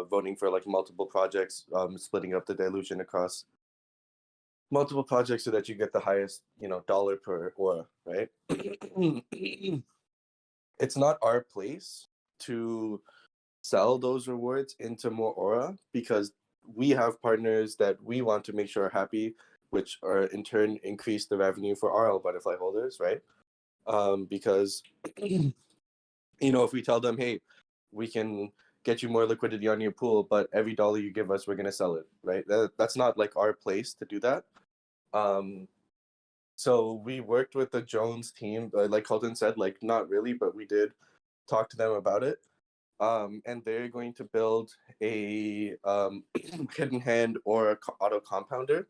voting for like multiple projects, splitting up the dilution across multiple projects so that you get the highest, you know, dollar per aura, right? It's not our place to sell those rewards into more aura because we have partners that we want to make sure are happy, which are in turn increase the revenue for RL butterfly holders, right? Because you know, if we tell them, hey, we can get you more liquidity on your pool, but every dollar you give us, we're gonna sell it, right? That's not like our place to do that. So we worked with the Jones team, like Colton said, like not really, but we did talk to them about it. And they're going to build a Hidden Hand or a auto compounder,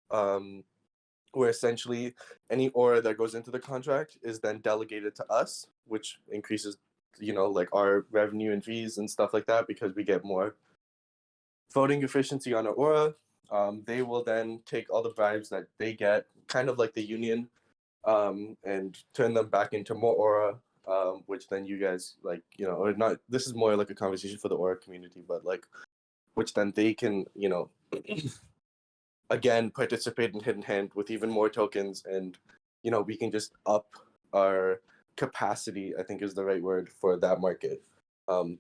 where essentially any aura that goes into the contract is then delegated to us, which increases, you know, like our revenue and fees and stuff like that because we get more voting efficiency on our aura. They will then take all the bribes that they get, kind of like the union, and turn them back into more aura, which then you guys, like, you know, or not, this is more like a conversation for the aura community, but like, which then they can, you know, again, participate in Hidden Hand with even more tokens, and, you know, we can just up our capacity, I think is the right word for that market,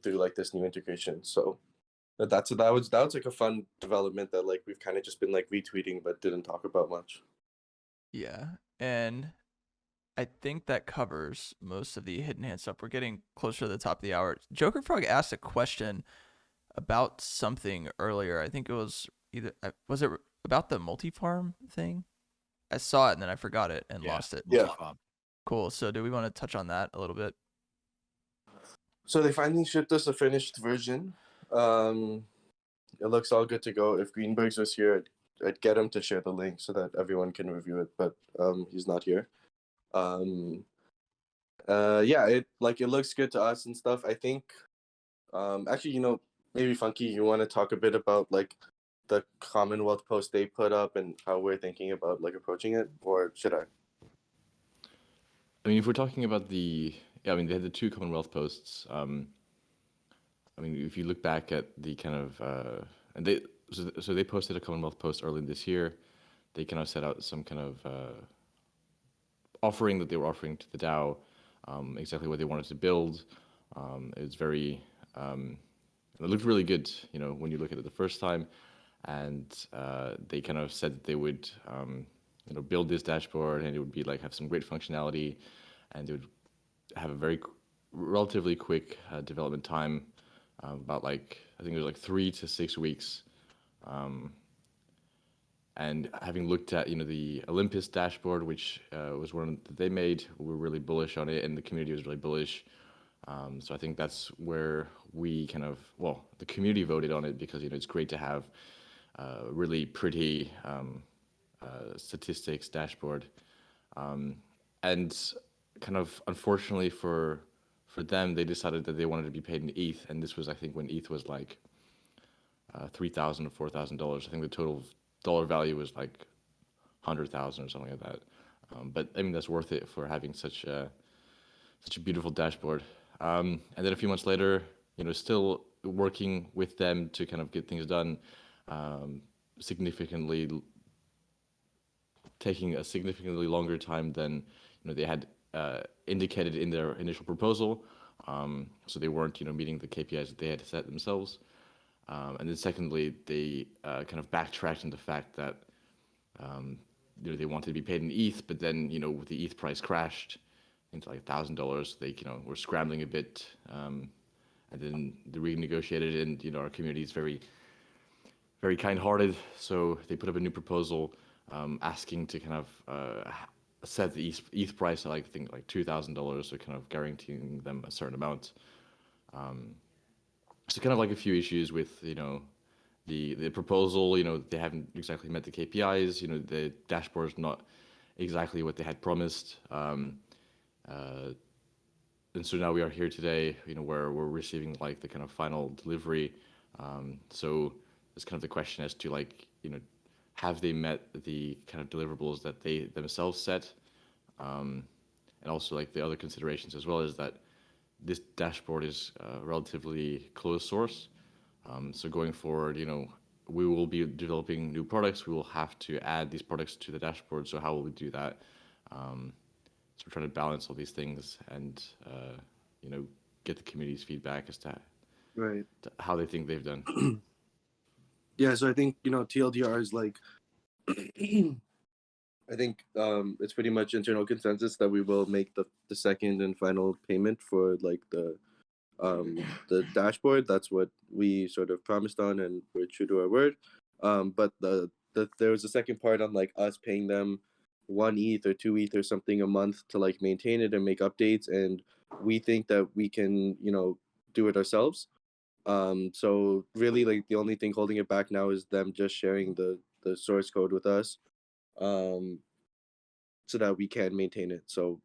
through like this new integration. So that was like a fun development that like we've kind of just been like retweeting but didn't talk about much. Yeah, and I think that covers most of the Hidden Hand stuff. We're getting closer to the top of the hour. Joker Frog asked a question about something earlier. I think it was was it about the multi-farm thing? I saw it and then I forgot it and lost it. Yeah. Cool. So do we want to touch on that a little bit? So they finally shipped us a finished version. It looks all good to go. If Greenberg's was here, I'd get him to share the link so that everyone can review it, but he's not here. Yeah, it looks good to us and stuff. I think actually, you know, maybe Funky, you want to talk a bit about like the Commonwealth post they put up and how we're thinking about like approaching it, or should I? I mean, if we're talking about they had the two Commonwealth posts. I mean, if you look back at the kind of and they posted a Commonwealth post early this year. They kind of set out some kind of offering that they were offering to the DAO, exactly what they wanted to build. It was very, it looked really good, you know, when you look at it the first time. And they kind of said that they would, you know, build this dashboard and it would be like have some great functionality, and it would have a very relatively quick development time, about like I think it was like 3 to 6 weeks. And having looked at, you know, the Olympus dashboard, which was one that they made, we were really bullish on it, and the community was really bullish. So I think that's where we kind of, well, the community voted on it because, you know, it's great to have really pretty statistics dashboard. And kind of unfortunately for them, they decided that they wanted to be paid in ETH, and this was, I think, when ETH was like $3,000 or $4,000. I think the total dollar value was like 100,000 or something like that. But I mean, that's worth it for having such a beautiful dashboard. And then a few months later, still working with them to kind of get things done, taking a significantly longer time than they had indicated in their initial proposal. So they weren't meeting the KPIs that they had set themselves. And then secondly, they kind of backtracked on the fact that they wanted to be paid in ETH, but then with the ETH price crashed into like $1,000, they were scrambling a bit, and then they renegotiated. And our community is very, very kind-hearted, so they put up a new proposal asking to kind of set the ETH price at like $2,000, so kind of guaranteeing them a certain amount. So kind of like a few issues with the proposal. They haven't exactly met the KPIs. The dashboard is not exactly what they had promised. And so now we are here today, where we're receiving like the kind of final delivery. So it's kind of the question as to have they met the kind of deliverables that they themselves set? And also like the other considerations as well is that this dashboard is relatively closed source. So going forward, we will be developing new products. We will have to add these products to the dashboard. So how will we do that? So we're trying to balance all these things and, get the community's feedback as to how they think they've done. Yeah, so I think, TLDR is like, I think it's pretty much internal consensus that we will make the second and final payment for like the dashboard. That's what we sort of promised on, and we're true to our word. But there was a second part on like us paying them 1 ETH or 2 ETH or something a month to like maintain it and make updates, and we think that we can do it ourselves. So really like the only thing holding it back now is them just sharing the source code with us, so that we can maintain it. So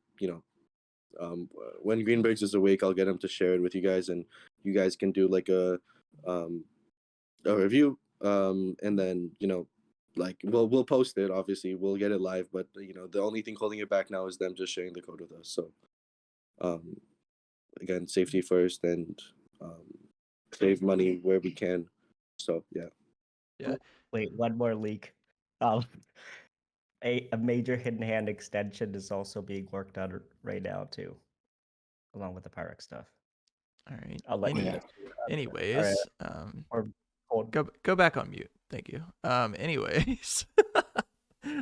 when Greenberg's is awake, I'll get him to share it with you guys, and you guys can do like a review, and then like we'll post it. Obviously we'll get it live, but the only thing holding it back now is them just sharing the code with us. So again, safety first, and save money where we can. So yeah. Wait, one more leak. A major hidden hand extension is also being worked on right now too, along with the Pirex stuff. All right. I'll let you Yeah. know. Anyways, Or hold. go back on mute. Thank you. Anyways,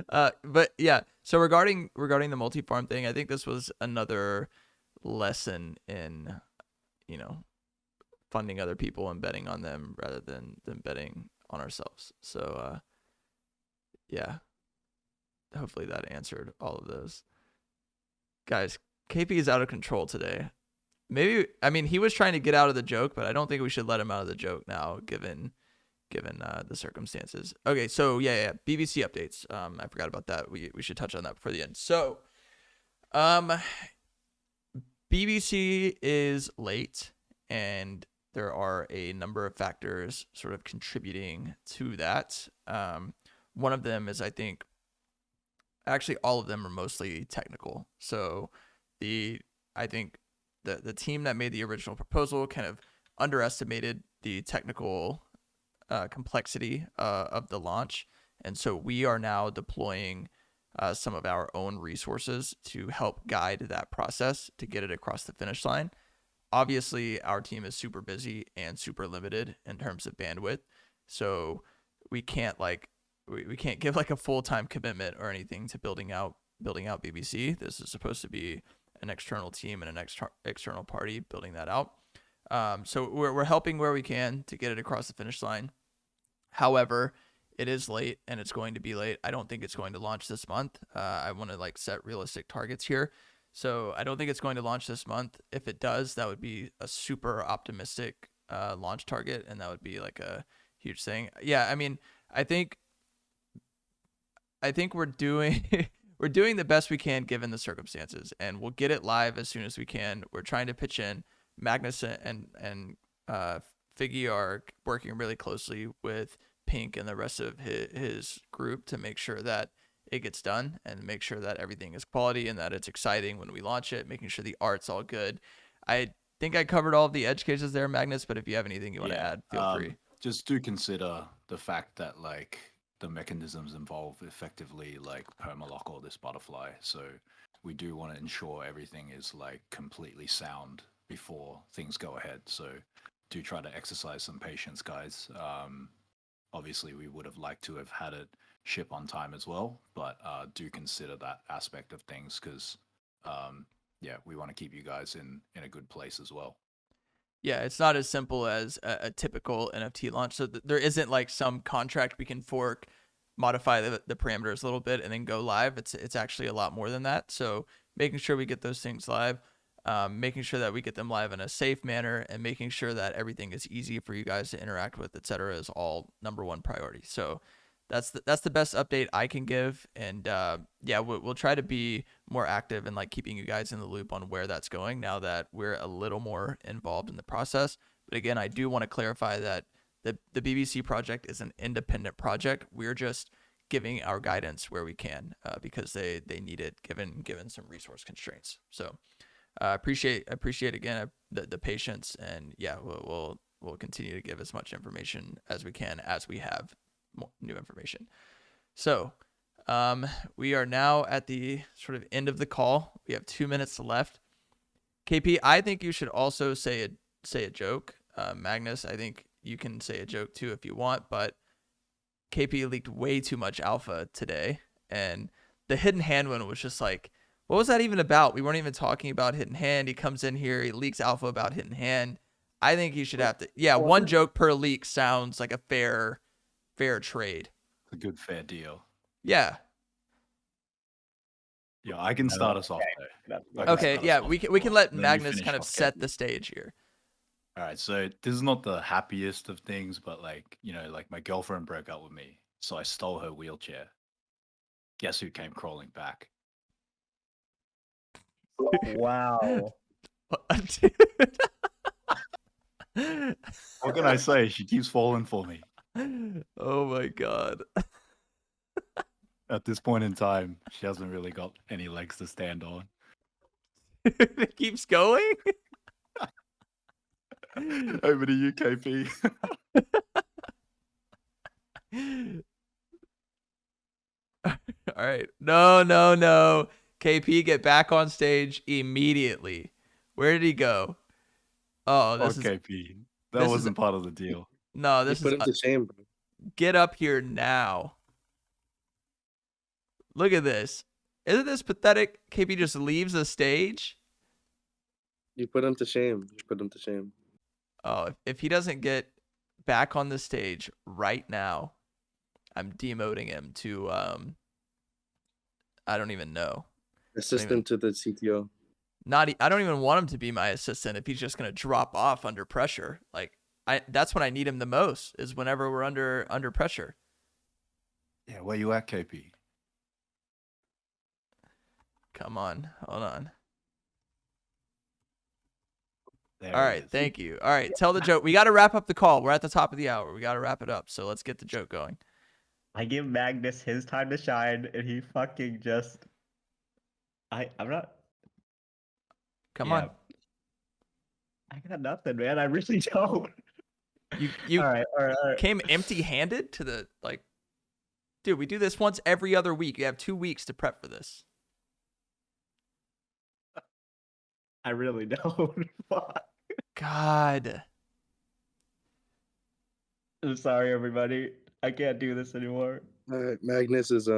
but yeah. So regarding the multi-farm thing, I think this was another lesson in, funding other people and betting on them rather than betting on ourselves. So yeah. Hopefully that answered all of those. Guys, KP is out of control today. Maybe, I mean, he was trying to get out of the joke, but I don't think we should let him out of the joke now, given the circumstances. Okay, so yeah, BBC updates. I forgot about that. We should touch on that before the end. So, BBC is late, and there are a number of factors sort of contributing to that. One of them is, I think, actually all of them are mostly technical. So I think the team that made the original proposal kind of underestimated the technical complexity of the launch. And so we are now deploying some of our own resources to help guide that process to get it across the finish line. Obviously, our team is super busy and super limited in terms of bandwidth. So we can't we can't give like a full-time commitment or anything to building out BBC. This is supposed to be an external team and an external party building that out. So we're helping where we can to get it across the finish line. However, it is late, and it's going to be late. I don't think it's going to launch this month. I want to set realistic targets here. So I don't think it's going to launch this month. If it does, that would be a super optimistic launch target, and that would be like a huge thing. Yeah, I mean, I think we're doing the best we can given the circumstances, and we'll get it live as soon as we can. We're trying to pitch in. Magnus and Figgy are working really closely with Pink and the rest of his group to make sure that it gets done and make sure that everything is quality and that it's exciting when we launch it, making sure the art's all good. I think I covered all of the edge cases there, Magnus, but if you have anything you want to add, feel free. Just do consider the fact that like the mechanisms involve effectively like permalock or this butterfly. So we do want to ensure everything is like completely sound before things go ahead. So do try to exercise some patience, guys. Obviously, we would have liked to have had it ship on time as well, but do consider that aspect of things because, yeah, we want to keep you guys in a good place as well. Yeah, it's not as simple as a typical NFT launch. So there isn't like some contract we can fork, modify the parameters a little bit, and then go live. It's actually a lot more than that. So making sure we get those things live, making sure that we get them live in a safe manner, and making sure that everything is easy for you guys to interact with, etc., is all #1 priority. So that's the best update I can give, and yeah, we'll try to be more active and like keeping you guys in the loop on where that's going now that we're a little more involved in the process. But again, I do want to clarify that the BBC project is an independent project. We're just giving our guidance where we can because they need it given some resource constraints. So appreciate again the patience, and yeah, we'll continue to give as much information as we can as we have more new information. So we are now at the sort of end of the call. We have 2 minutes left. KP, I think you should also say a joke. Magnus, I think you can say a joke too if you want, but KP leaked way too much alpha today, and the hidden hand one was just like, what was that even about? We weren't even talking about hidden hand. He comes in here, he leaks alpha about hidden hand. I think he should have to, yeah, one joke per leak sounds like a fair trade. A good fair deal. Yeah. Yeah, I can start us off though. Okay, yeah, we can let Magnus kind of set the stage here. All right, so this is not the happiest of things, but like, you know, like my girlfriend broke up with me, so I stole her wheelchair. Guess who came crawling back? Wow. Dude. What can I say? She keeps falling for me. Oh my god. At this point in time, she hasn't really got any legs to stand on. It keeps going. Over to you, KP. All right. No. KP, get back on stage immediately. Where did he go? Oh, this is KP. That wasn't part of the deal. No, this put is him to shame, bro. Get up here now. Look at this. Isn't this pathetic? KP just leaves the stage. You put him to shame. You put him to shame. Oh, if he doesn't get back on the stage right now, I'm demoting him to I don't even know. Assistant to the CTO. I don't even want him to be my assistant if he's just gonna drop off under pressure. Like that's when I need him the most, is whenever we're under pressure. Yeah, where you at, KP? Come on, hold on. There All it right, is. thank you. All right, tell the joke. We got to wrap up the call. We're at the top of the hour. We got to wrap it up. So let's get the joke going. I give Magnus his time to shine, and he fucking just. I'm not. Come on. I got nothing, man. I really don't. You all right. came empty-handed to the like. Dude, we do this once every other week. You have 2 weeks to prep for this. I really don't. Fuck. God. I'm sorry, everybody. I can't do this anymore. All right, Magnus's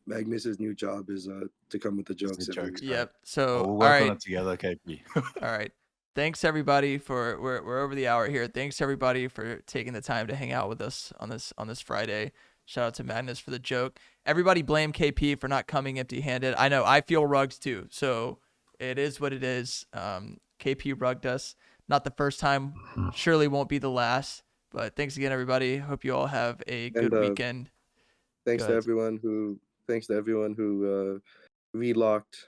Magnus's new job is to come with the jokes. The jokes. Yep. So we'll all work right. on it together, KP. All right. Thanks everybody for we're over the hour here. Thanks everybody for taking the time to hang out with us on this Friday. Shout out to Magnus for the joke. Everybody blame KP for not coming empty-handed. I know I feel rugged too. So it is what it is. KP rugged us. Not the first time. Surely won't be the last. But thanks again, everybody. Hope you all have a good weekend. Thanks to everyone who relocked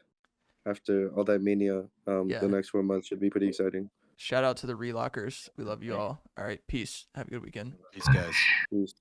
after all that mania. The next 4 months should be pretty exciting. Shout out to the relockers. We love you all. All right, peace. Have a good weekend. Peace, guys. Peace.